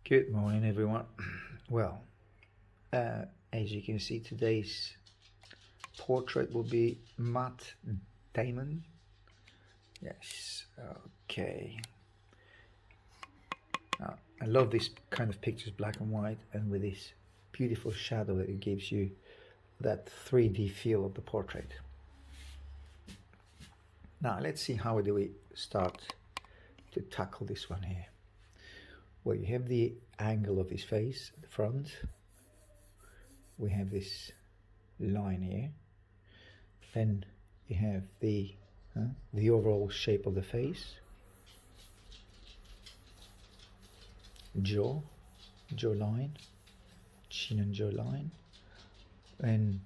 Good morning, everyone. Well, as you can see, today's portrait will be Matt Damon. Yes, okay. Now, I love this kind of pictures, black and white, and with this beautiful shadow that it gives you that 3D feel of the portrait. Now, let's see how do we start to tackle this one here. Well, you have the angle of his face at the front. We have this line here. Then you have the overall shape of the face, jaw line, chin and jaw line, then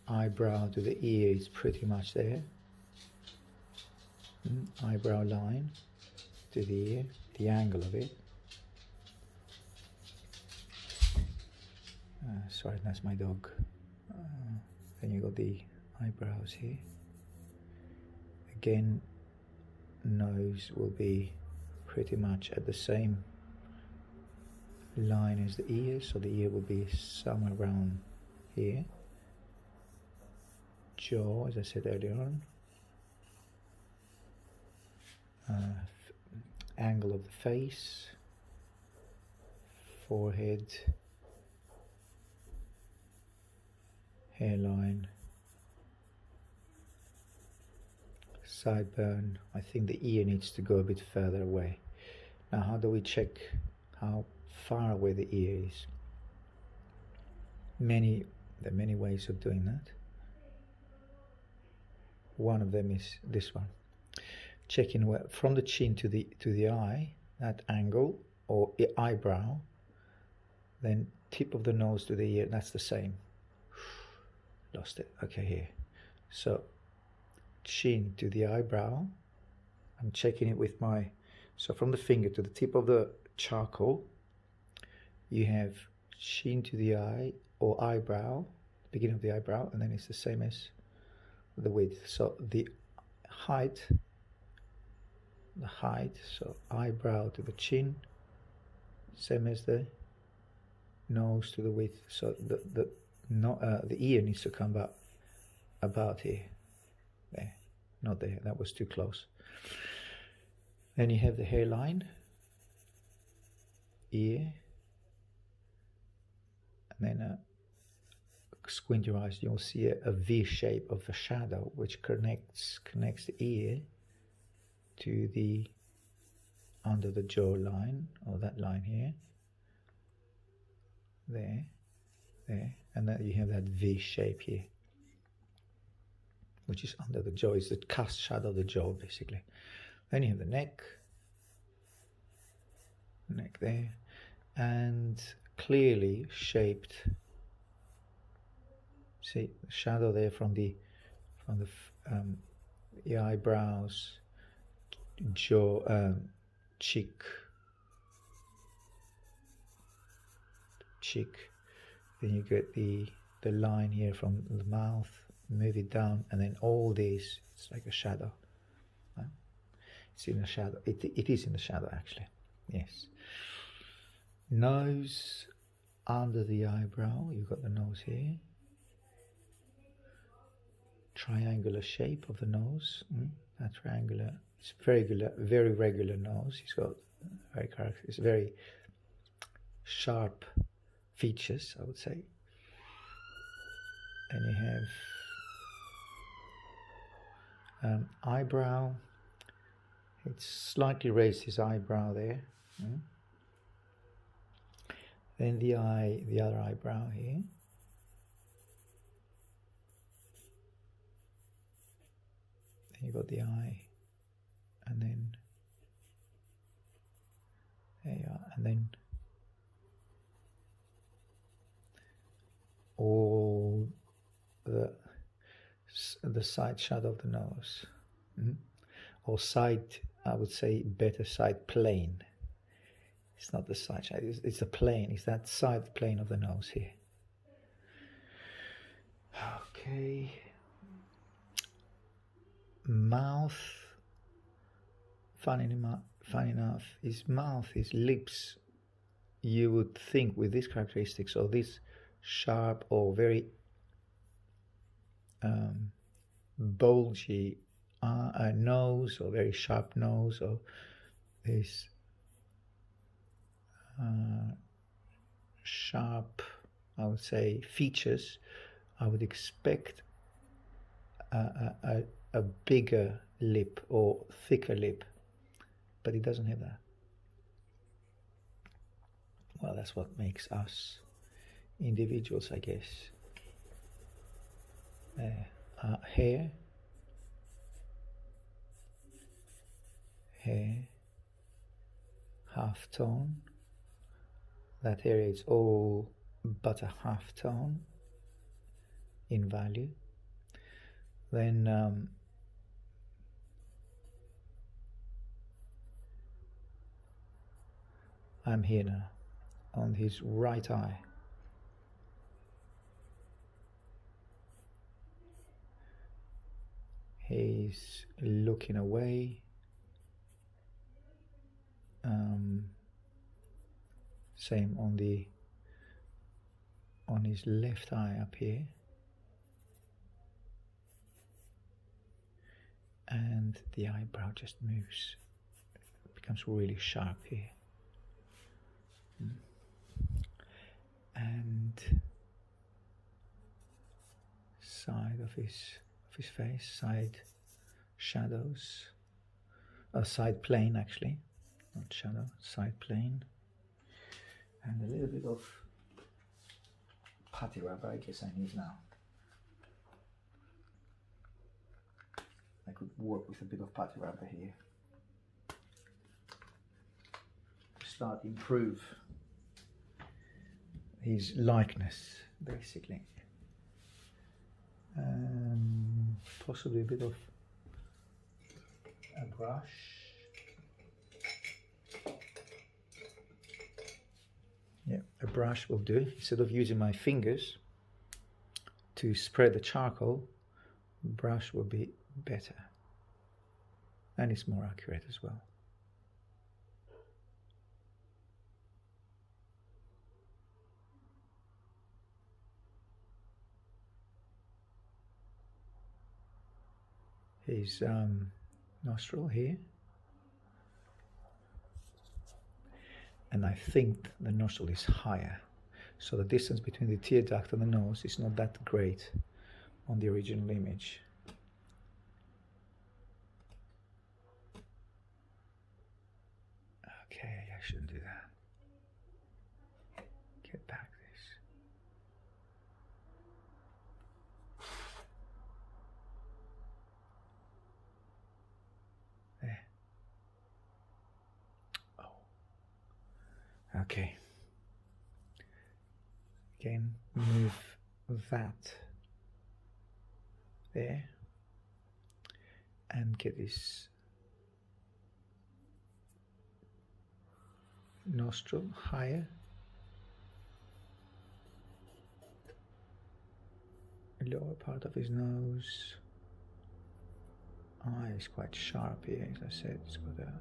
eyebrow to the ear is pretty much there. Eyebrow line to the ear, the angle of it. Sorry, that's my dog. Then you got the eyebrows here. Again, nose will be pretty much at the same line as the ear, so the ear will be somewhere around here. Jaw, as I said earlier on. Angle of the face, forehead, hairline, sideburn. I think the ear needs to go a bit further away. Now, how do we check how far away the ear is? There are many ways of doing that. One of them is this one. Checking where, from the chin to the eye, that angle or eyebrow, then tip of the nose to the ear, that's the same. Lost it. Okay, here. So chin to the eyebrow, I'm checking it with my, so from the finger to the tip of the charcoal, you have chin to the eye or eyebrow, beginning of the eyebrow, and then it's the same as the width. So the height, so eyebrow to the chin, same as the nose to the width. So the ear needs to come about here. There, not there, that was too close. Then you have the hairline, ear, and then squint your eyes, you'll see a V shape of a shadow which connects the ear to the under the jaw line, or that line here, there, and then you have that V shape here, which is under the jaw. It's the cast shadow of the jaw, basically. Then you have the neck there, and clearly shaped. See the shadow there from the eyebrows, jaw, cheek. Then you get the line here from the mouth, move it down, and then all this, it's like a shadow. Right? It's in the shadow. It is in the shadow, actually. Yes. Nose under the eyebrow. You've got the nose here. Triangular shape of the nose. That triangular. It's very regular nose. He's got very character. It's very sharp features, I would say. And you have eyebrow. It's slightly raised his eyebrow there. Then the other eyebrow here. Then you got the eye, and then there you are, and then all the side shadow of the nose, or side, I would say better side plane. It's not the side shadow, it's the plane, it's that side plane of the nose here. Okay. Mouth, funny enough, his mouth, his lips you would think with these characteristics, or this sharp or very bulgy nose, or very sharp nose, or this sharp, I would say, features, I would expect a bigger lip or thicker lip, but it doesn't have that. Well, that's what makes us individuals, I guess. Hair, half tone. That area is all but a half tone in value. Then I'm here now on his right eye. He's looking away. Same on his left eye up here. And the eyebrow just moves. It becomes really sharp here. And side of his face, side shadows, side plane actually, not shadow, side plane, and a little bit of putty rubber I guess I need now. I could work with a bit of putty rubber here. Start improve his likeness basically. Possibly a bit of a brush. Yeah, a brush will do. Instead of using my fingers to spread the charcoal, brush will be better. And it's more accurate as well. His nostril here, and I think the nostril is higher, so the distance between the tear duct and the nose is not that great on the original image. Okay, I shouldn't do that. Get back this. There. Oh. Okay. Again, move that there and get this nostril higher, lower part of his nose. Eye is quite sharp here, as I said. It's got a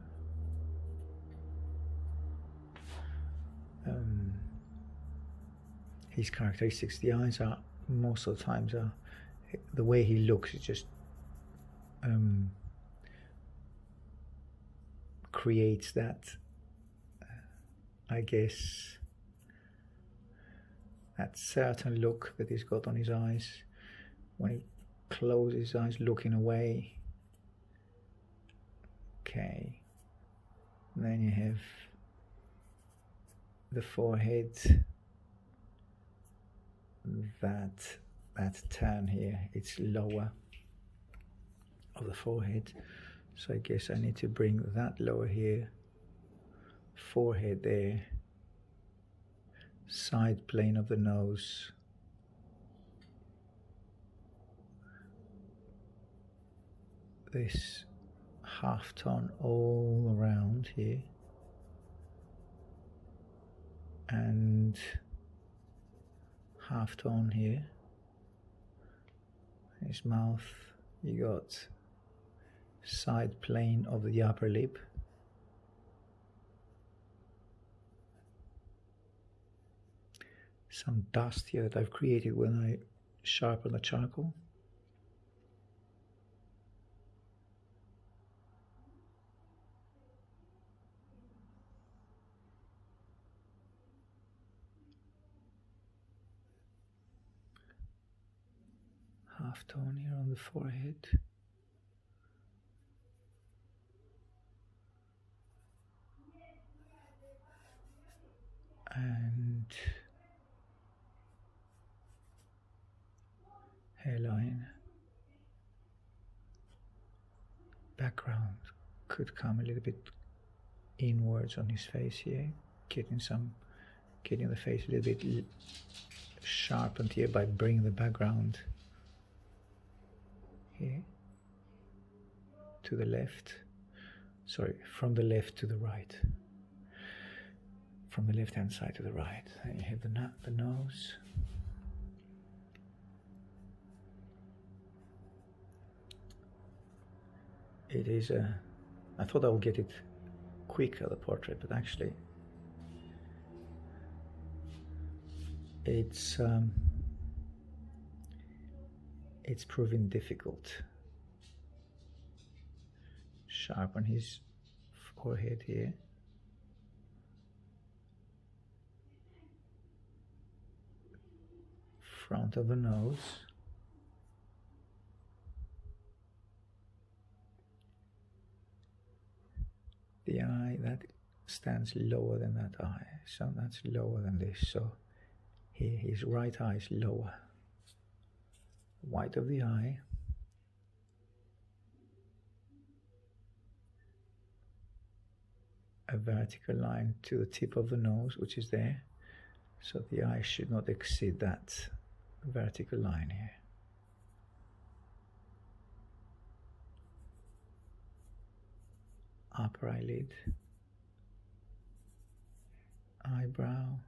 his characteristics. The eyes are most of the times the way he looks. It just creates that. I guess that certain look that he's got on his eyes when he closes his eyes looking away. Okay, and then you have the forehead, that turn here, it's lower of the forehead, so I guess I need to bring that lower here. Forehead there, side plane of the nose, this half tone all around here, and half tone here. His mouth, you got side plane of the upper lip, some dust here that I've created when I sharpen the charcoal. Half tone here on the forehead. And hairline. Background could come a little bit inwards on his face here, getting the face a little bit sharpened here by bringing the background here to the left. Sorry, from the left to the right. From the left hand side to the right. And you have the nose. It is I thought I would get it quicker, the portrait, but actually it's proving difficult. Sharpen his forehead here. Front of the nose. The eye, that stands lower than that eye, so that's lower than this. So here his right eye is lower. White of the eye. A vertical line to the tip of the nose, which is there. So the eye should not exceed that vertical line here. Upper eyelid, eyebrow,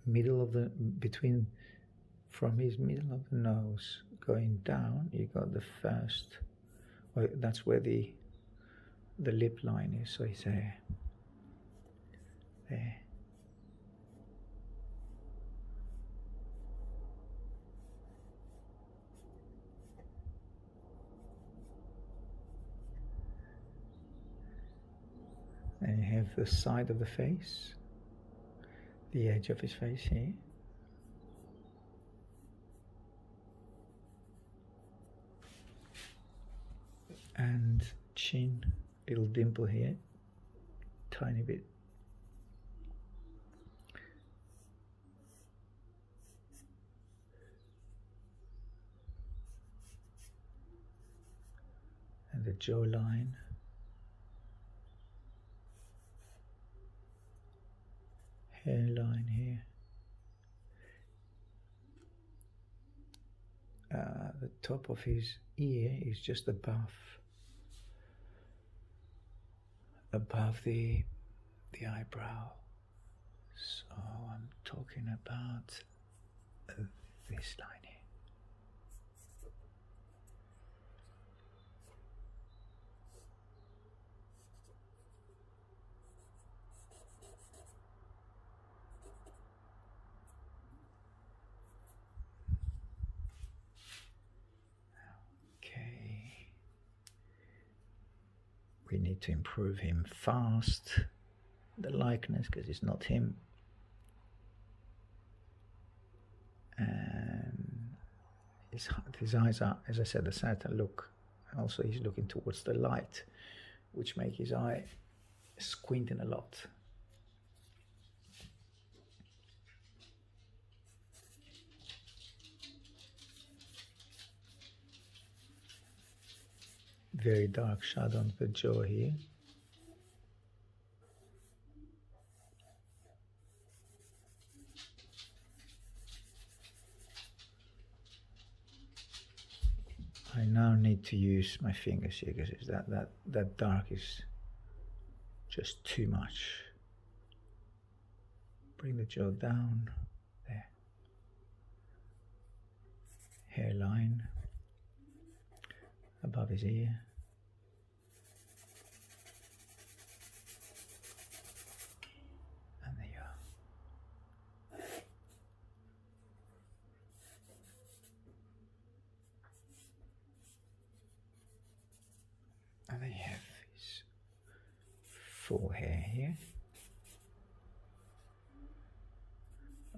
middle of the, between, from his middle of the nose going down, you got the first, well, that's where the lip line is, so it's there. Then you have the side of the face, the edge of his face here. And chin, little dimple here, tiny bit. And the jawline. Hairline here. The top of his ear is just above the eyebrow. So I'm talking about this line here. We need to improve him fast, the likeness, because it's not him. And his eyes are, as I said, the Saturn look. Also, he's looking towards the light, which makes his eye squinting a lot. Very dark shadow on the jaw here. I now need to use my fingers here because that dark is just too much. Bring the jaw down. There. Hairline above his ear. And there you are. And then you have his full hair here.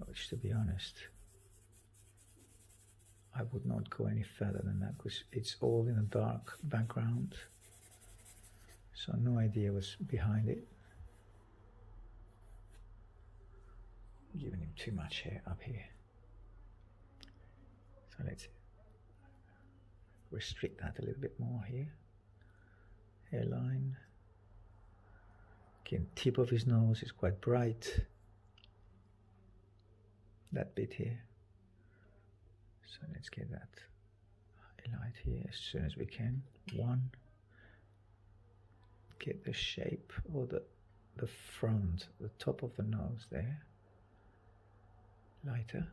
Which, to be honest, I would not go any further than that because it's all in a dark background, so no idea what's behind it. Giving him too much hair up here, so let's restrict that a little bit more here. Hairline. Again, tip of his nose is quite bright. That bit here. So let's get that highlight here as soon as we can. One. Get the shape or the front, the top of the nose there. Lighter.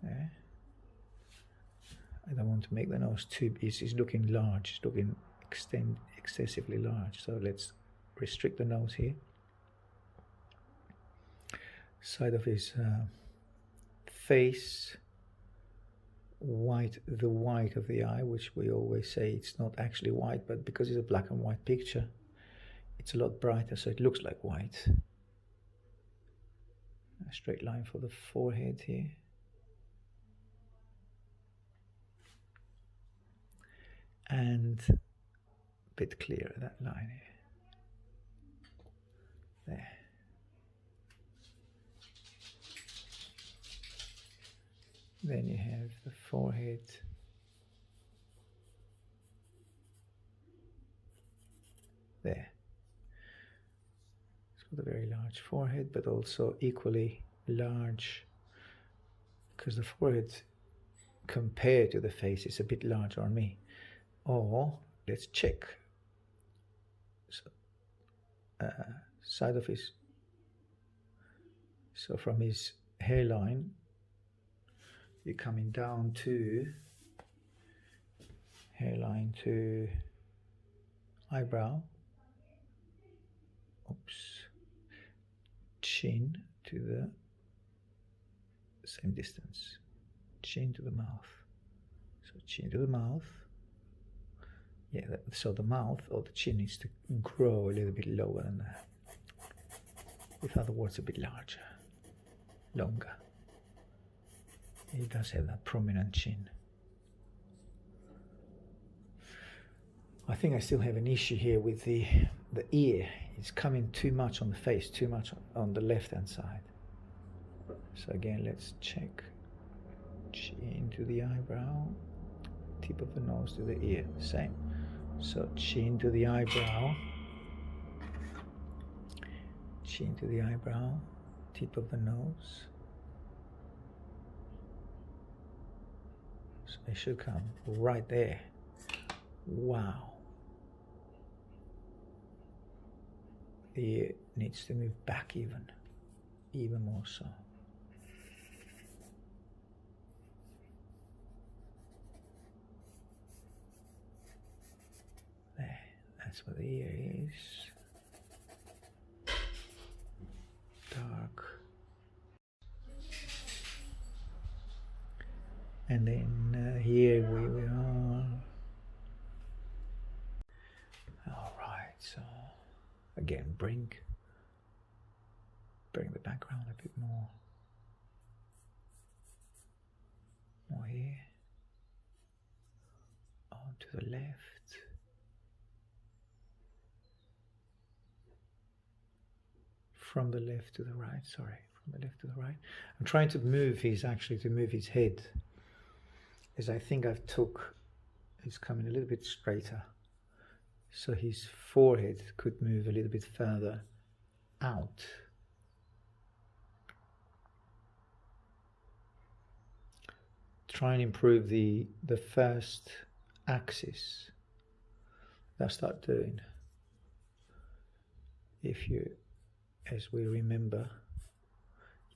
There. I don't want to make the nose too big. It's looking large. It's looking excessively large. So let's restrict the nose here. Side of his face, white, the white of the eye, which we always say it's not actually white, but because it's a black and white picture, it's a lot brighter, so it looks like white. A straight line for the forehead here. And a bit clearer, that line here. There. Then you have the forehead. There. It's got a very large forehead, but also equally large, because the forehead compared to the face is a bit larger on me. Or let's check. So, side of his, so from his hairline, you're coming down to hairline to eyebrow. Oops. Chin to the same distance. Chin to the mouth. So chin to the mouth. Yeah, so the mouth or the chin needs to grow a little bit lower than that. With other words, a bit larger, longer. He does have that prominent chin. I think I still have an issue here with the ear. It's coming too much on the face, too much on the left-hand side. So again, let's check. Chin to the eyebrow, tip of the nose to the ear, same. So chin to the eyebrow, chin to the eyebrow, tip of the nose. So they should come right there. Wow. The ear needs to move back even more so. There, that's what the ear is. Dark. And then here we are. All right, so again, bring the background a bit more here, on to the left, from the left to the right, sorry, from the left to the right. I'm trying to move his head, as I think it's coming a little bit straighter. So his forehead could move a little bit further out. Try and improve the first axis. That's start doing. If you as we remember.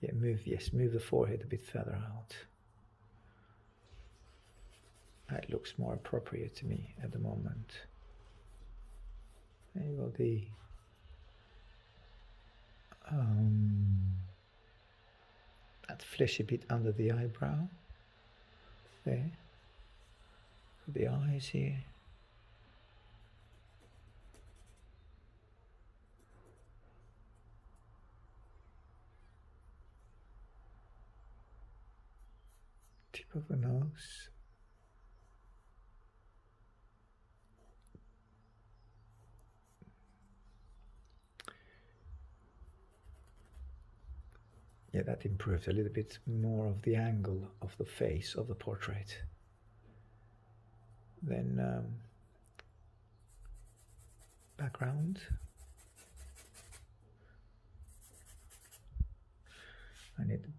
Yeah, move the forehead a bit further out. That looks more appropriate to me at the moment. There you go, that fleshy bit under the eyebrow. There. The eyes here. Tip of the nose. Yeah, that improves a little bit more of the angle of the face of the portrait. Then background. I need to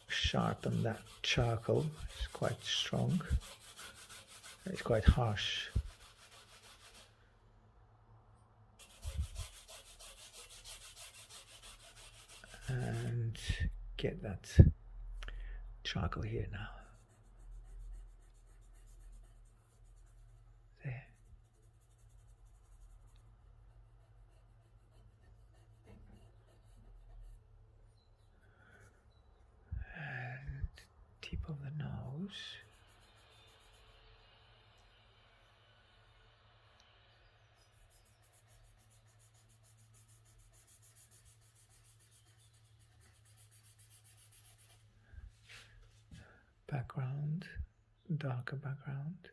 sharpen that charcoal. It's quite strong. It's quite harsh. And get that charcoal here now. There. And tip of the nose. Background, darker background.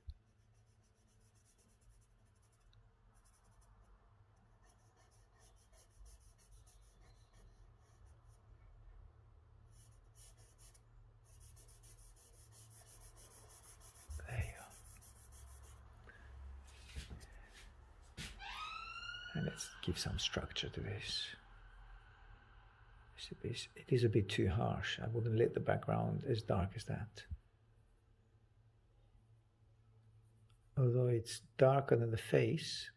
There you go. And let's give some structure to this. It is a bit too harsh. I wouldn't let the background as dark as that. Although it's darker than the face,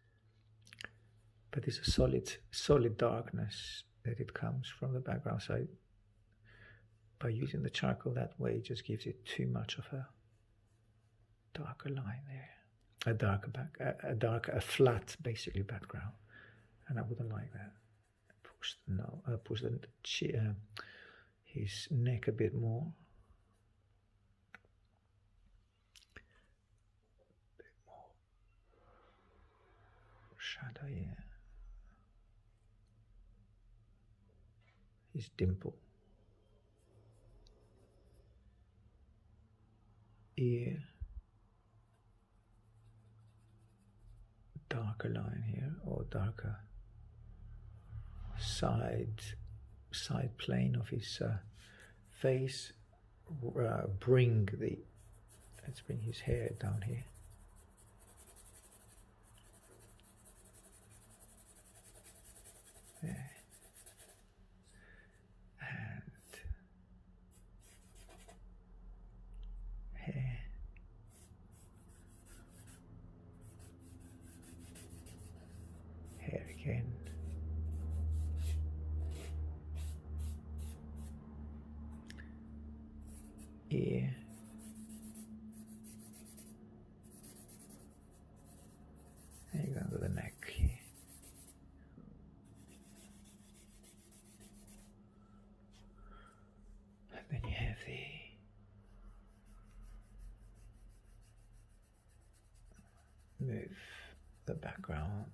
but it's a solid darkness that it comes from the background side. By using the charcoal that way, it just gives it too much of a darker line there. A flat, basically, background. And I wouldn't like that. Push his neck a bit more. Shadow here. His dimple. Ear. Darker line here, or darker side plane of his face. Let's bring his hair down here. There. And hair. Hair again. Ear. And you go to the neck here. And then you have move the background,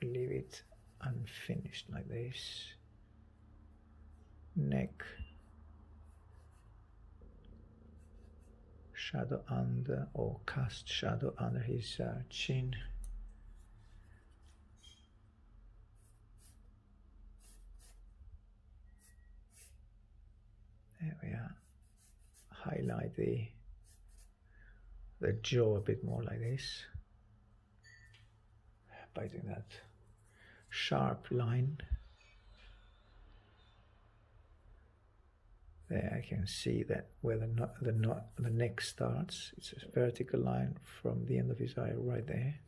leave it unfinished like this. Neck. Shadow under, or cast shadow under his chin. There we are. Highlight the jaw a bit more like this by doing that sharp line. There I can see that where the neck starts. It's a vertical line from the end of his eye right there.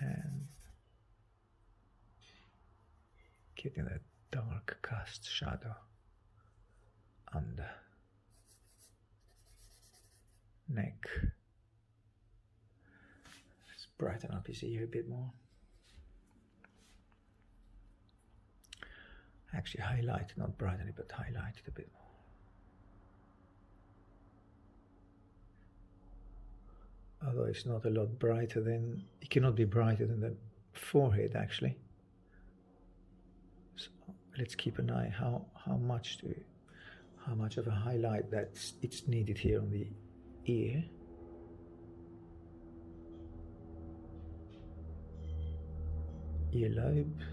And Getting that dark cast shadow under neck. Let's brighten up his ear a bit more. Actually highlight, not brighten it, but highlight it a bit more. Although it's not a lot brighter than, it cannot be brighter than the forehead actually. So let's keep an eye how much of a highlight it's needed here on the ear. Earlobe.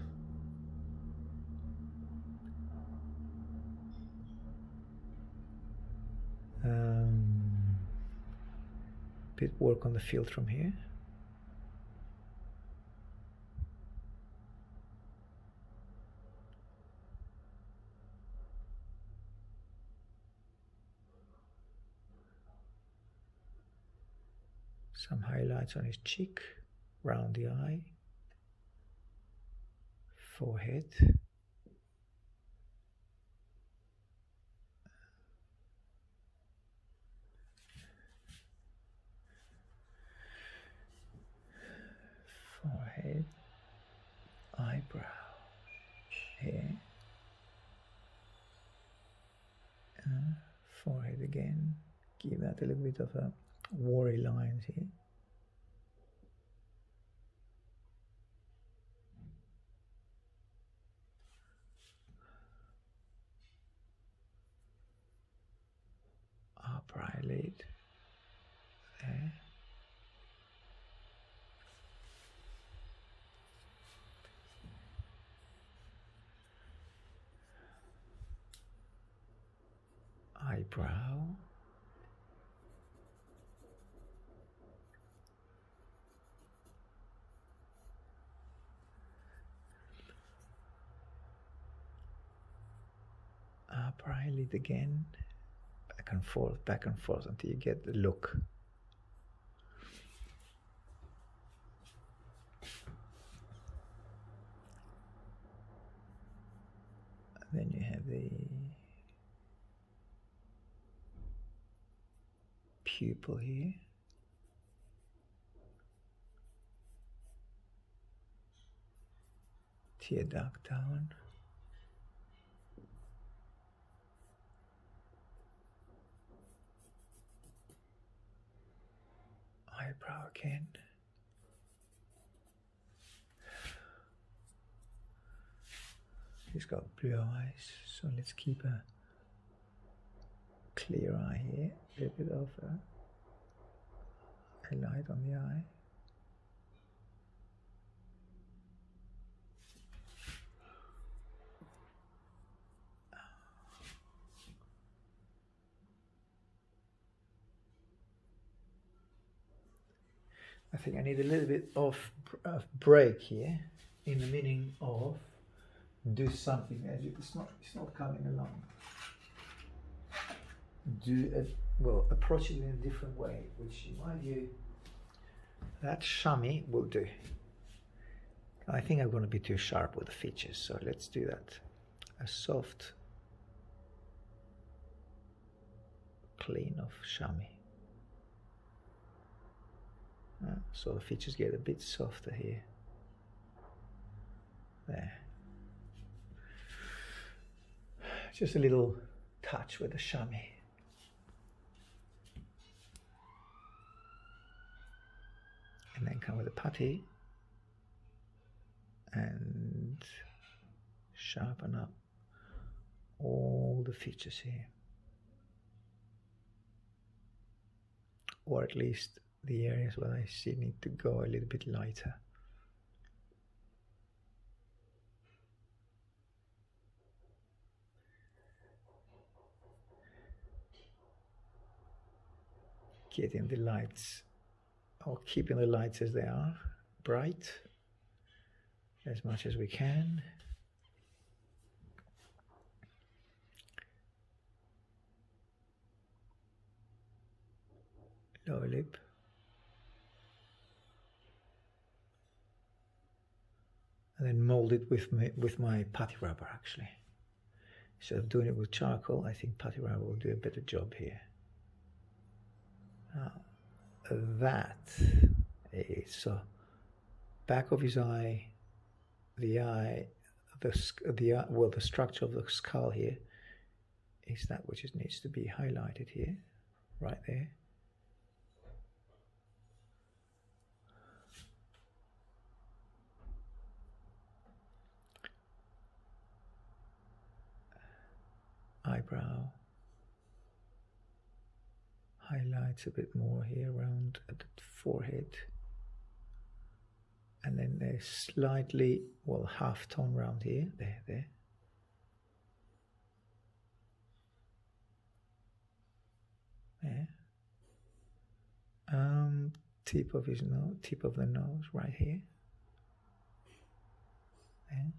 Bit work on the field from here. Some highlights on his cheek, round the eye, forehead. Forehead, eyebrow, here, forehead again, give that a little bit of a worry lines here. Upper eyelid, there. Eyebrow, upper eyelid again, back and forth until you get the look. And then you have the pupil here. Tear duct down. Eyebrow again. He's got blue eyes, so let's keep a clear eye here. A little bit of a light on the eye. I think I need a little bit of break here, in the meaning of do something as it's not coming along. Approach it in a different way, which in my view, that chamois will do. I think I'm going to be too sharp with the features, so let's do that. A soft clean of chamois. So the features get a bit softer here. There. Just a little touch with the chamois. And then come with a putty and sharpen up all the features here. Or at least the areas where I see need to go a little bit lighter. Getting the lights, or keeping the lights as they are, bright as much as we can. Lower lip. And and then mold it with my putty rubber. Actually, instead of doing it with charcoal, I think putty rubber will do a better job here. Now, that is so back of his eye, the structure of the skull here is that which needs to be highlighted here, right there. Eyebrow. Highlights a bit more here around the forehead. And then there's slightly, well, half tone round here, there. There. Tip of his nose, tip of the nose, right here. There.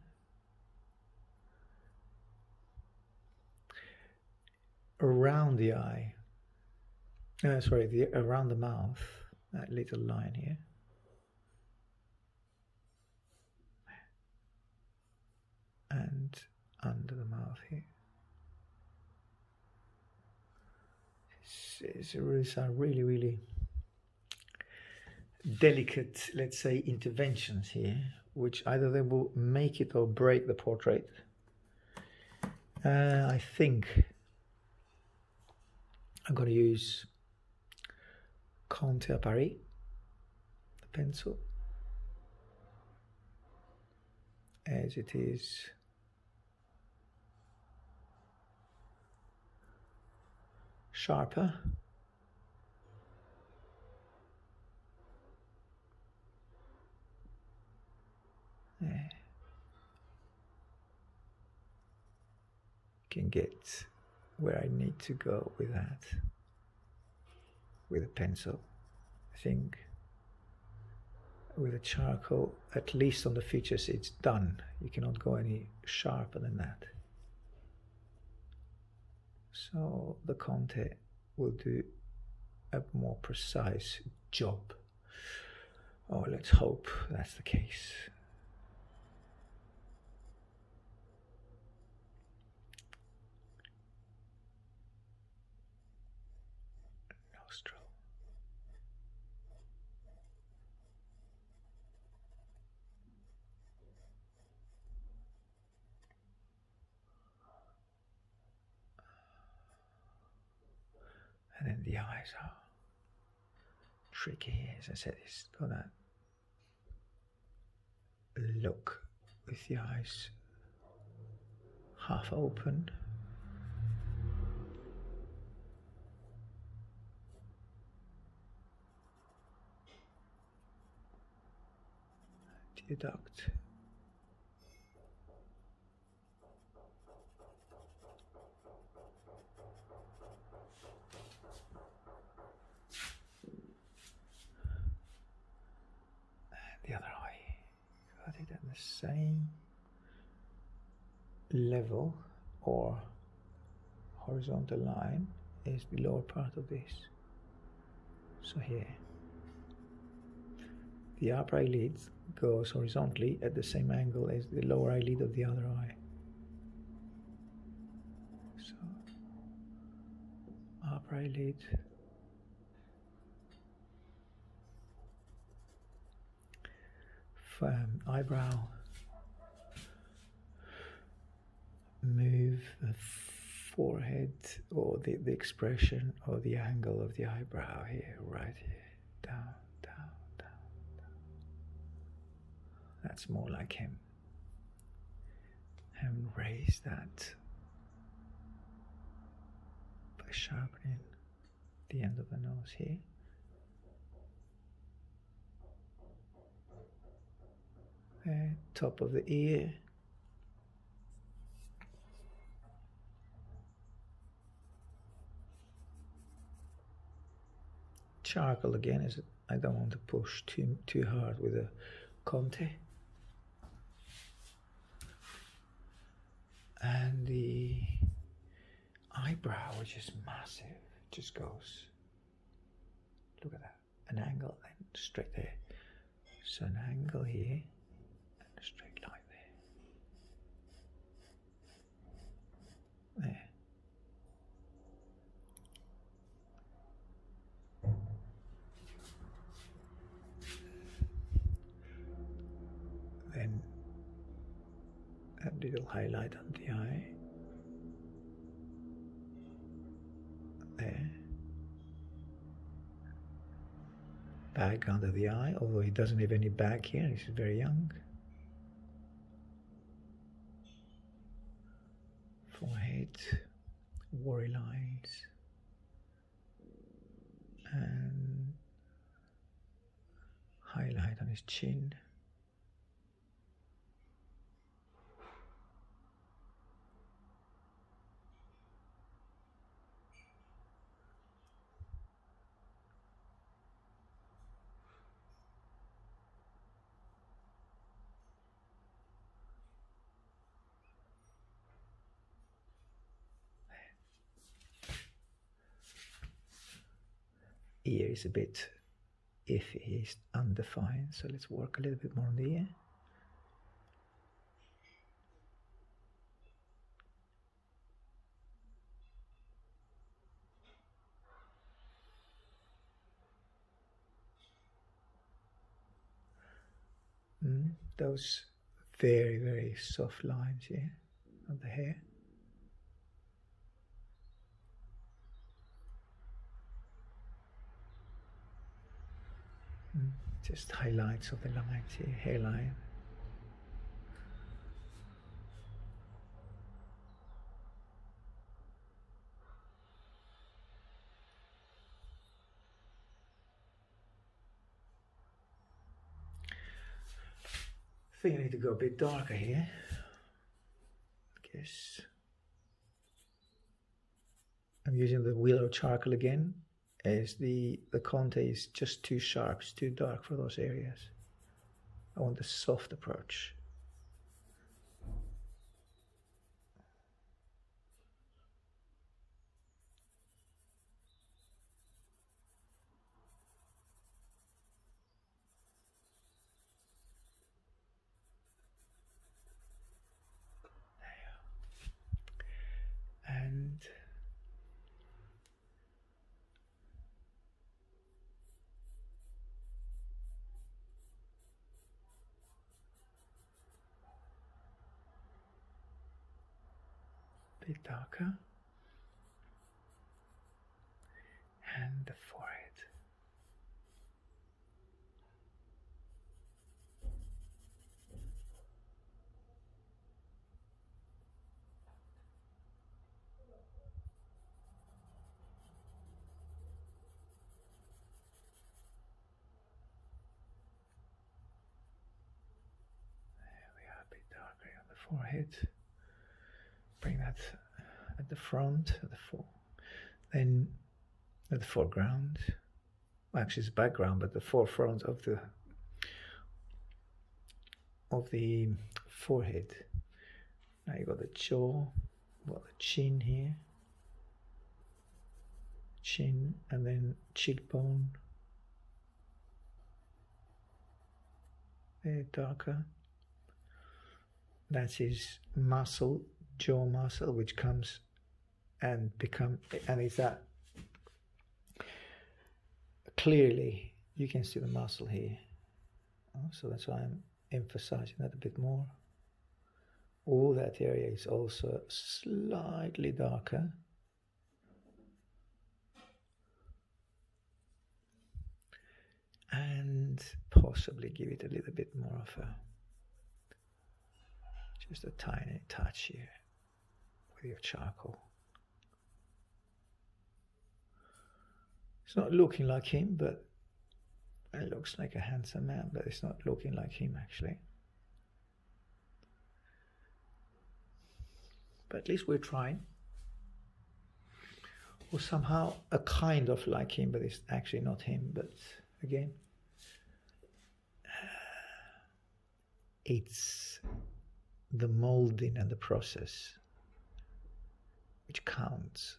Around the eye. Around the mouth, that little line here. And under the mouth here. It's really, really delicate, let's say, interventions here, which either they will make it or break the portrait. I think I'm going to use Conte à Paris, the pencil, as it is sharper. There. Can get where I need to go with that, with a pencil. I think with a charcoal, at least on the features, it's done. You cannot go any sharper than that. So the Conte will do a more precise job. Oh, let's hope that's the case. Nostril. And then the eyes are tricky, as I said. It's got that look with the eyes half open. Deduct. The other eye, got it at the same level or horizontal line as the lower part of this. So here, the upper eyelid goes horizontally at the same angle as the lower eyelid of the other eye. So, upper eyelid, eyebrow, move the forehead or the expression or the angle of the eyebrow here, right here, down, down, down, down. That's more like him. And raise that by sharpening the end of the nose here. Top of the ear. Charcoal again, is I don't want to push too hard with a Conte. And the eyebrow, which is massive, just goes, look at that, an angle and straight there. So an angle here and a straight line little highlight on the eye. There. Bag under the eye, although he doesn't have any bag here, he's very young. Forehead, worry lines, and highlight on his chin. Ear is a bit iffy, it's undefined, so let's work a little bit more on the ear. Those very, very soft lines here on the hair. Just highlights of the lines here, hairline. I think I need to go a bit darker here. I guess I'm using the willow charcoal again, as the Conte is just too sharp, it's too dark for those areas. I want a soft approach. And a bit darker, and the forehead. Forehead, bring that at the front, then at the foreground. Well, actually, it's background, but the forefront of the forehead. Now you got the jaw, got the chin here, chin, and then cheekbone. There, darker. That's his muscle, jaw muscle, which comes and it's that clearly you can see the muscle here. So that's why I'm emphasizing that a bit more. All that area is also slightly darker. And possibly give it a little bit more of just a tiny touch here with your charcoal. It's not looking like him, but it looks like a handsome man, but it's not looking like him actually. But at least we're trying. Or somehow a kind of like him, but it's actually not him. But again, it's the molding and the process which counts.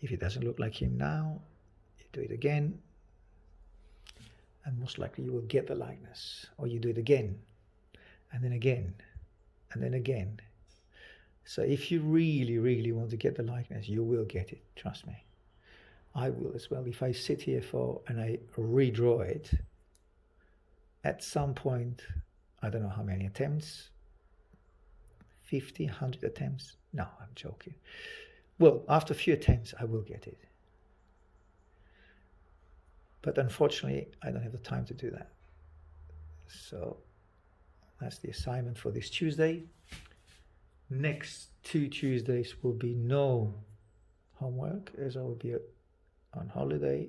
If it doesn't look like him now, you do it again, and most likely you will get the likeness. Or you do it again, and then again, and then again. So if you really, really want to get the likeness, you will get it, trust me. I will as well. If I sit here and I redraw it, at some point I don't know how many attempts, 50, 100 attempts. No, I'm joking. Well, after a few attempts, I will get it. But unfortunately, I don't have the time to do that. So that's the assignment for this Tuesday. Next 2 Tuesdays will be no homework, as I will be on holiday.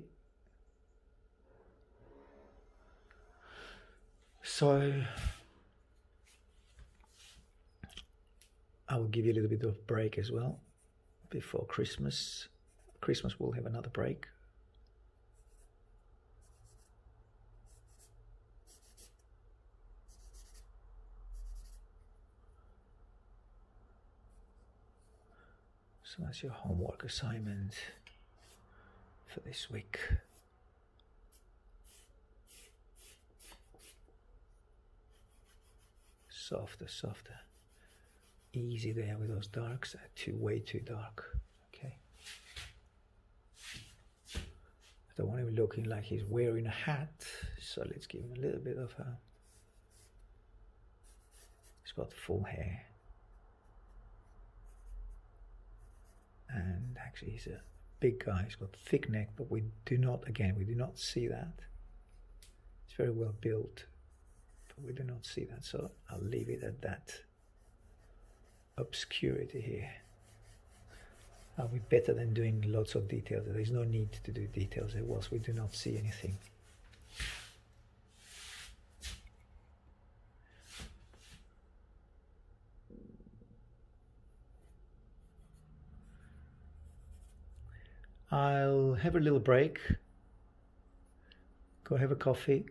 So I will give you a little bit of break as well before Christmas. Christmas will have another break. So that's your homework assignment for this week. Softer, softer. Easy there with those darks. Way too dark. Okay. I don't want him looking like he's wearing a hat, so let's give him a little bit of a... He's got full hair. And actually he's a big guy, he's got thick neck, but we do not see that. It's very well built, but we do not see that, so I'll leave it at that obscurity here. I'll be better than doing lots of details. There's no need to do details whilst we do not see anything. I'll have a little break, go have a coffee,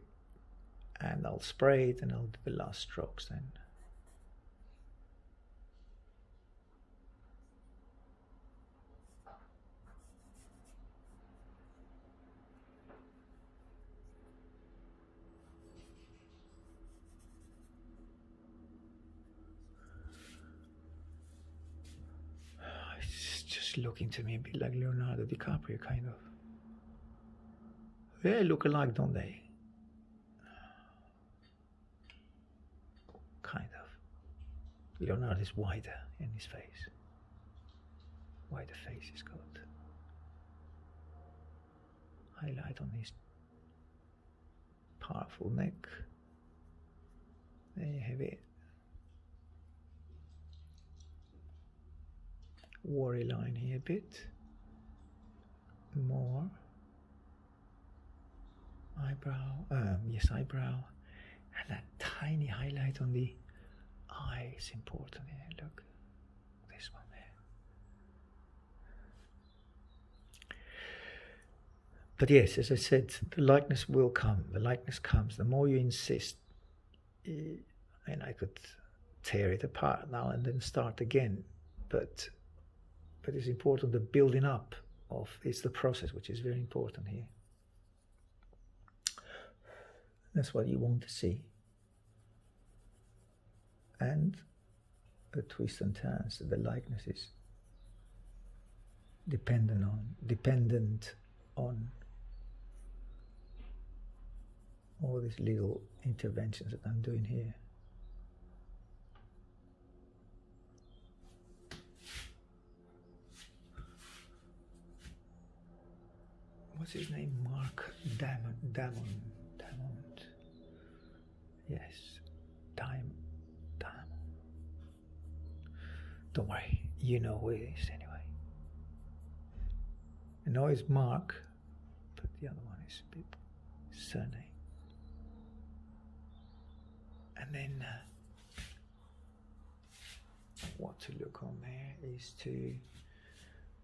and I'll spray it and I'll do the last strokes then. It's just looking to me a bit like Leonardo DiCaprio, kind of. They look alike, don't they? Kind of. Leonardo is wider in his face. Wider face he's got. Highlight on his powerful neck. There you have it. Worry line here a bit. More. Eyebrow. Yes, eyebrow. And that tiny highlight on the eye is important here. Look. This one there. But yes, as I said, the likeness will come. The likeness comes. The more you insist, and I could tear it apart now and then start again. But it's important, the building up of, it's the process which is very important here. That's what you want to see. And the twists and turns, the likeness is dependent on all these little interventions that I'm doing here. What's his name? Mark Damon. Yes, Damon. Don't worry, you know who it is anyway. I know it's Mark, but the other one is a bit surname. And then what to look on there is to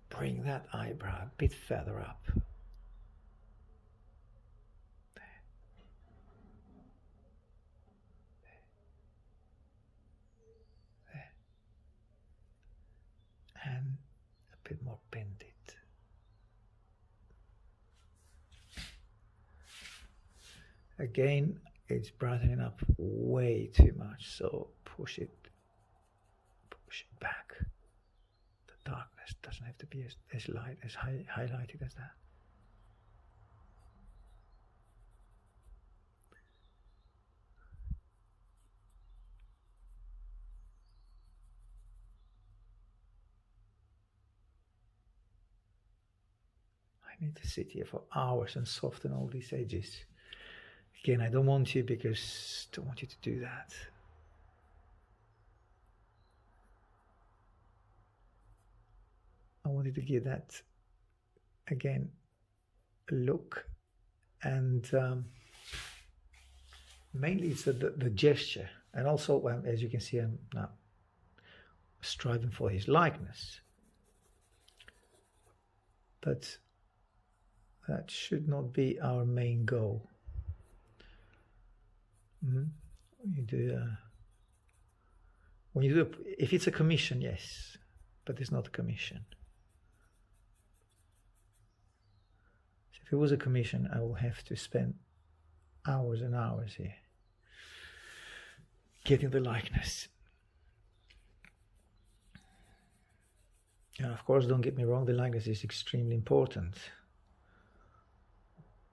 bring that eyebrow a bit further up. And a bit more bend it. Again, it's brightening up way too much, so push it back. The darkness doesn't have to be as light, as highlighted as that. I need to sit here for hours and soften all these edges. Again, I don't want to, because I don't want you to do that. I wanted to give that, again, a look, and mainly it's the gesture, and also, as you can see, I'm now striving for his likeness, but that should not be our main goal. You do when you do if it's a commission, yes, but it's not a commission. So if it was a commission, I will have to spend hours and hours here getting the likeness. And of course, don't get me wrong, the likeness is extremely important,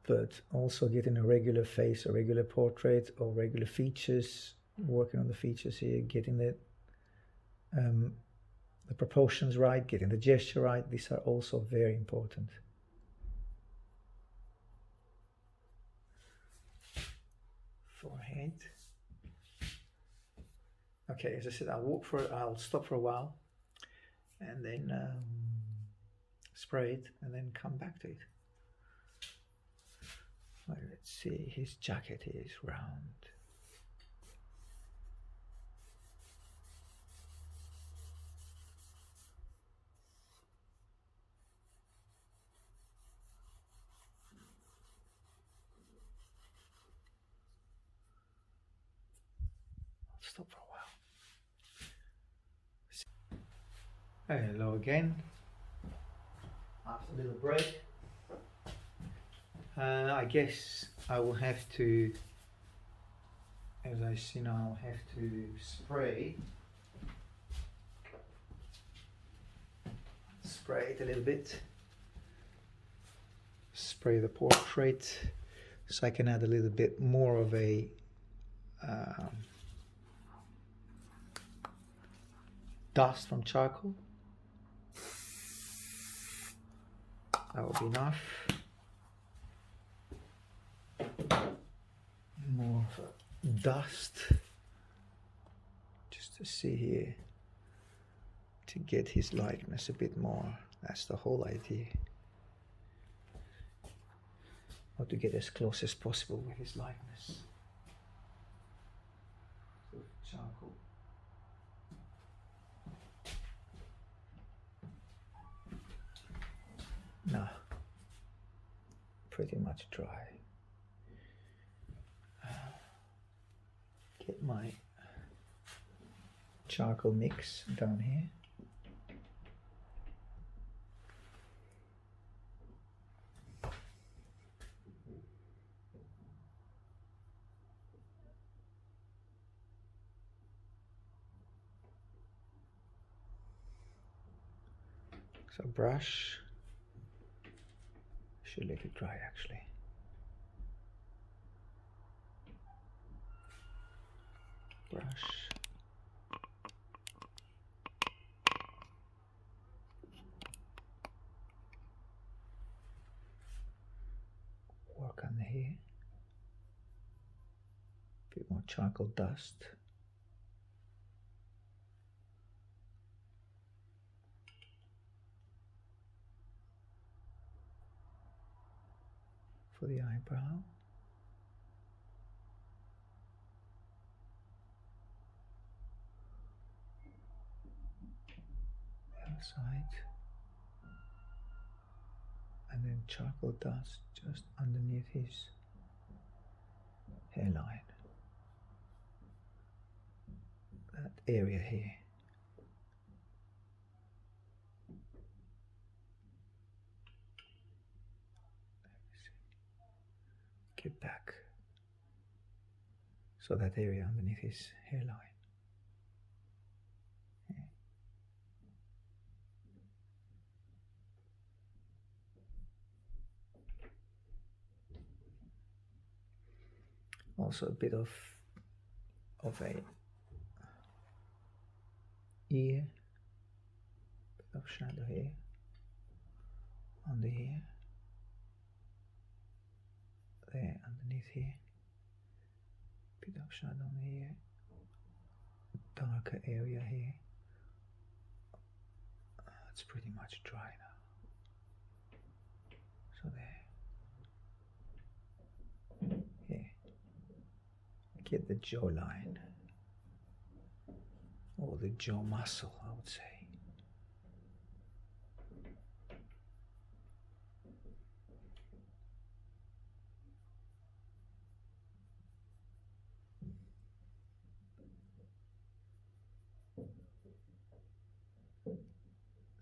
but also getting a regular face, a regular portrait, or regular features, working on the features here, getting the proportions right, getting the gesture right, these are also very important. Forehead. Okay, as I said, I'll stop for a while, and then spray it, and then come back to it. Well, let's see, his jacket is round. I'll stop for a while. Hello again. After a little break. I guess I will have to, as I see now, I'll have to spray it a little bit, spray the portrait, so I can add a little bit more of a dust from charcoal. That will be enough. More of a dust, just to see here, to get his likeness a bit more. That's the whole idea. Or to get as close as possible with his likeness. So charcoal. Now, pretty much dry. Get my charcoal mix down here. So brush, should let it dry actually. Brush. Work on the hair. A bit more charcoal dust. For the eyebrow. Side, and then charcoal dust just underneath his hairline, that area here. Get back, so that area underneath his hairline. Also a bit of a ear, bit of shadow here on the ear. underneath here. Bit of shadow here. Darker area here. It's pretty much dry now. So there. Here. Get the jawline. Or the jaw muscle, I would say.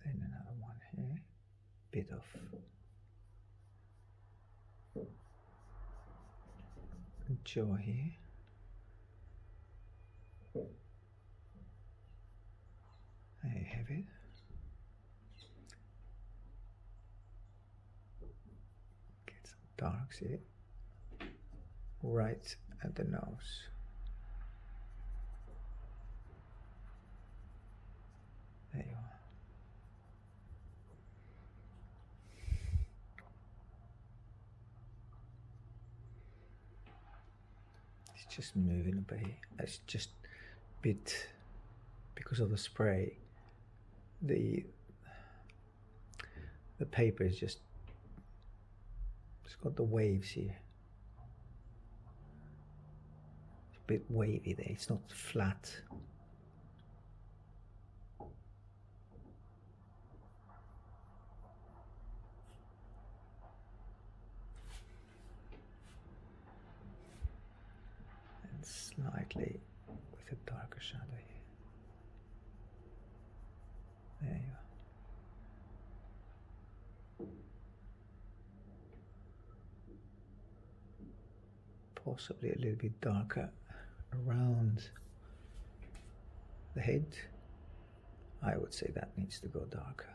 Then another one here. Bit of jaw here. There you have it. Get some darks here. Right at the nose. There you are. It's just moving a bit. It's just a bit, because of the spray, the paper is just, it's got the waves here. It's a bit wavy there, it's not flat. And slightly with a darker shadow here. There you are. Possibly a little bit darker around the head. I would say that needs to go darker.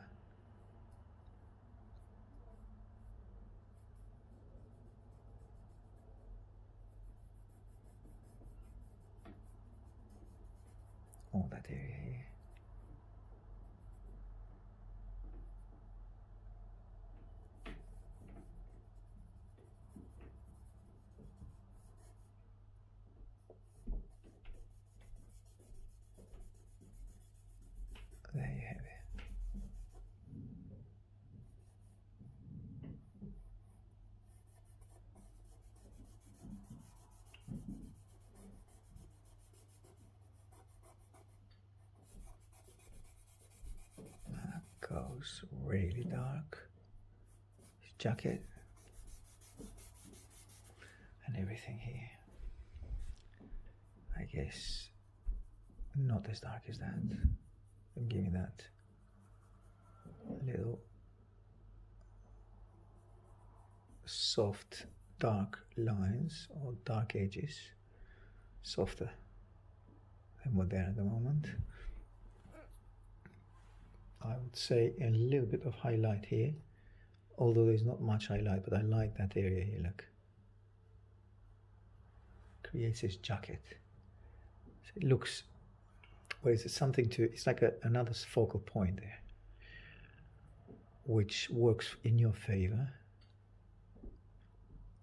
All that area here. There you have it. That goes really dark. His jacket and everything here. I guess not as dark as that. Give me that little soft dark lines or dark edges, softer than what they're at the moment. I would say a little bit of highlight here, although there's not much highlight, but I like that area here. Look, creates his jacket. So it looks, well, it's something to, it's like another focal point there, which works in your favor,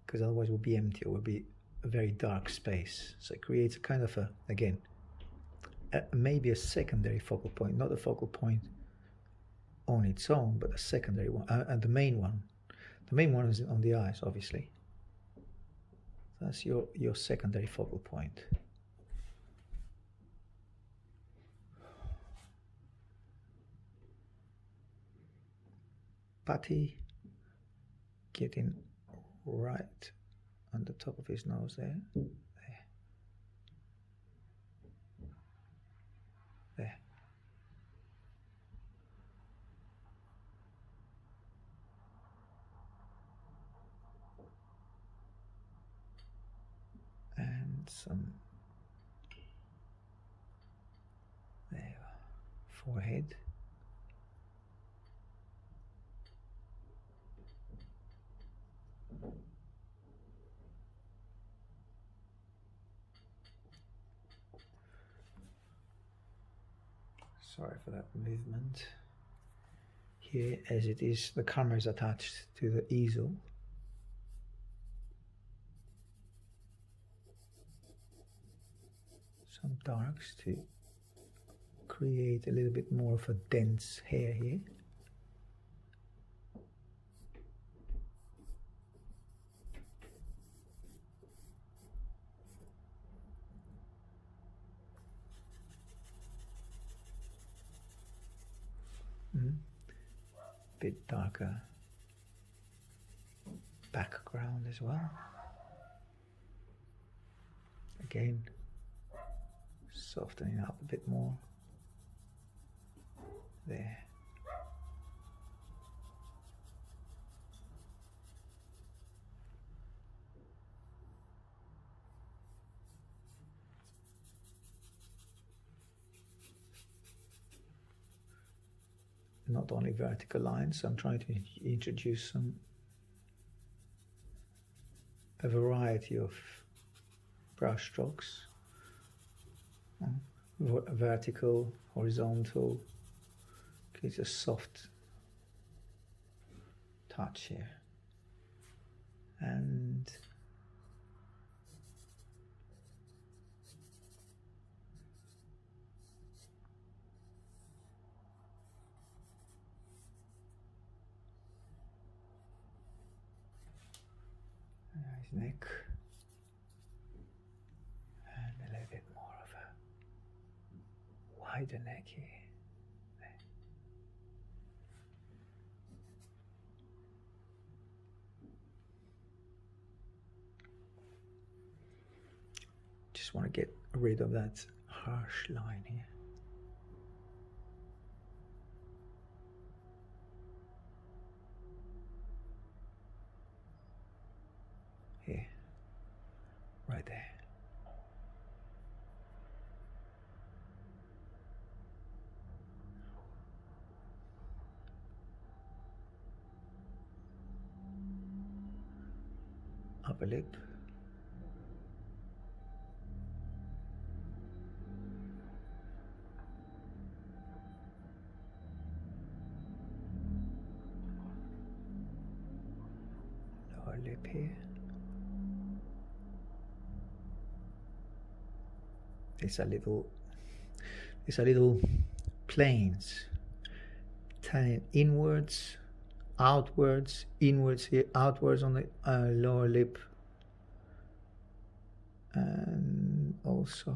because otherwise it will be empty, it will be a very dark space. So it creates a kind of a, again, maybe a secondary focal point, not a focal point on its own, but a secondary one, and the main one. The main one is on the eyes, obviously. That's your secondary focal point. Patty getting right on the top of his nose there. There. And some, there you are, forehead. Sorry for that movement. Here, as it is, the camera is attached to the easel. some darks to create a little bit more of a dense hair here. Bit darker background as well. Again, softening up a bit more there. Not only vertical lines, I'm trying to introduce a variety of brush strokes, vertical, horizontal. It's a soft touch here, and his neck, and a little bit more of a wider neck here. There. Just want to get rid of that harsh line here. Here, right there. Upper lip. Lower lip here. These are little planes, turning inwards, outwards, inwards here, outwards on the lower lip, and also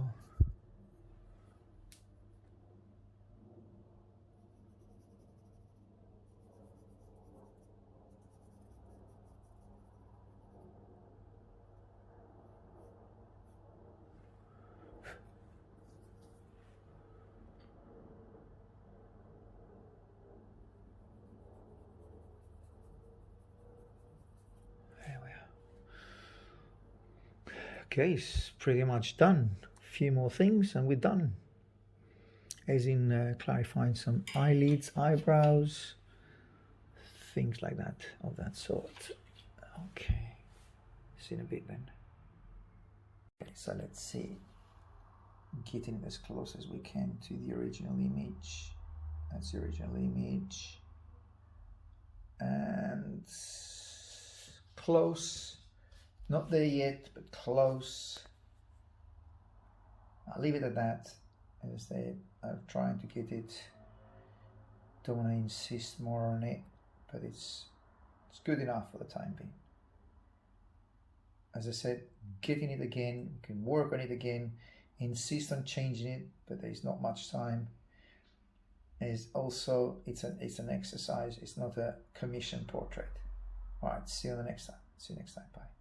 okay, it's pretty much done. A few more things and we're done. As in clarifying some eyelids, eyebrows, things like that, of that sort. Okay, see in a bit then. Okay, so let's see, getting as close as we can to the original image. That's the original image. And close. Not there yet, but close. I'll leave it at that. As I said, I'm trying to get it. Don't want to insist more on it, but it's good enough for the time being. As I said, getting it again, you can work on it again, insist on changing it, but there's not much time. It's an exercise. It's not a commission portrait. All right, see you on the next time. See you next time. Bye.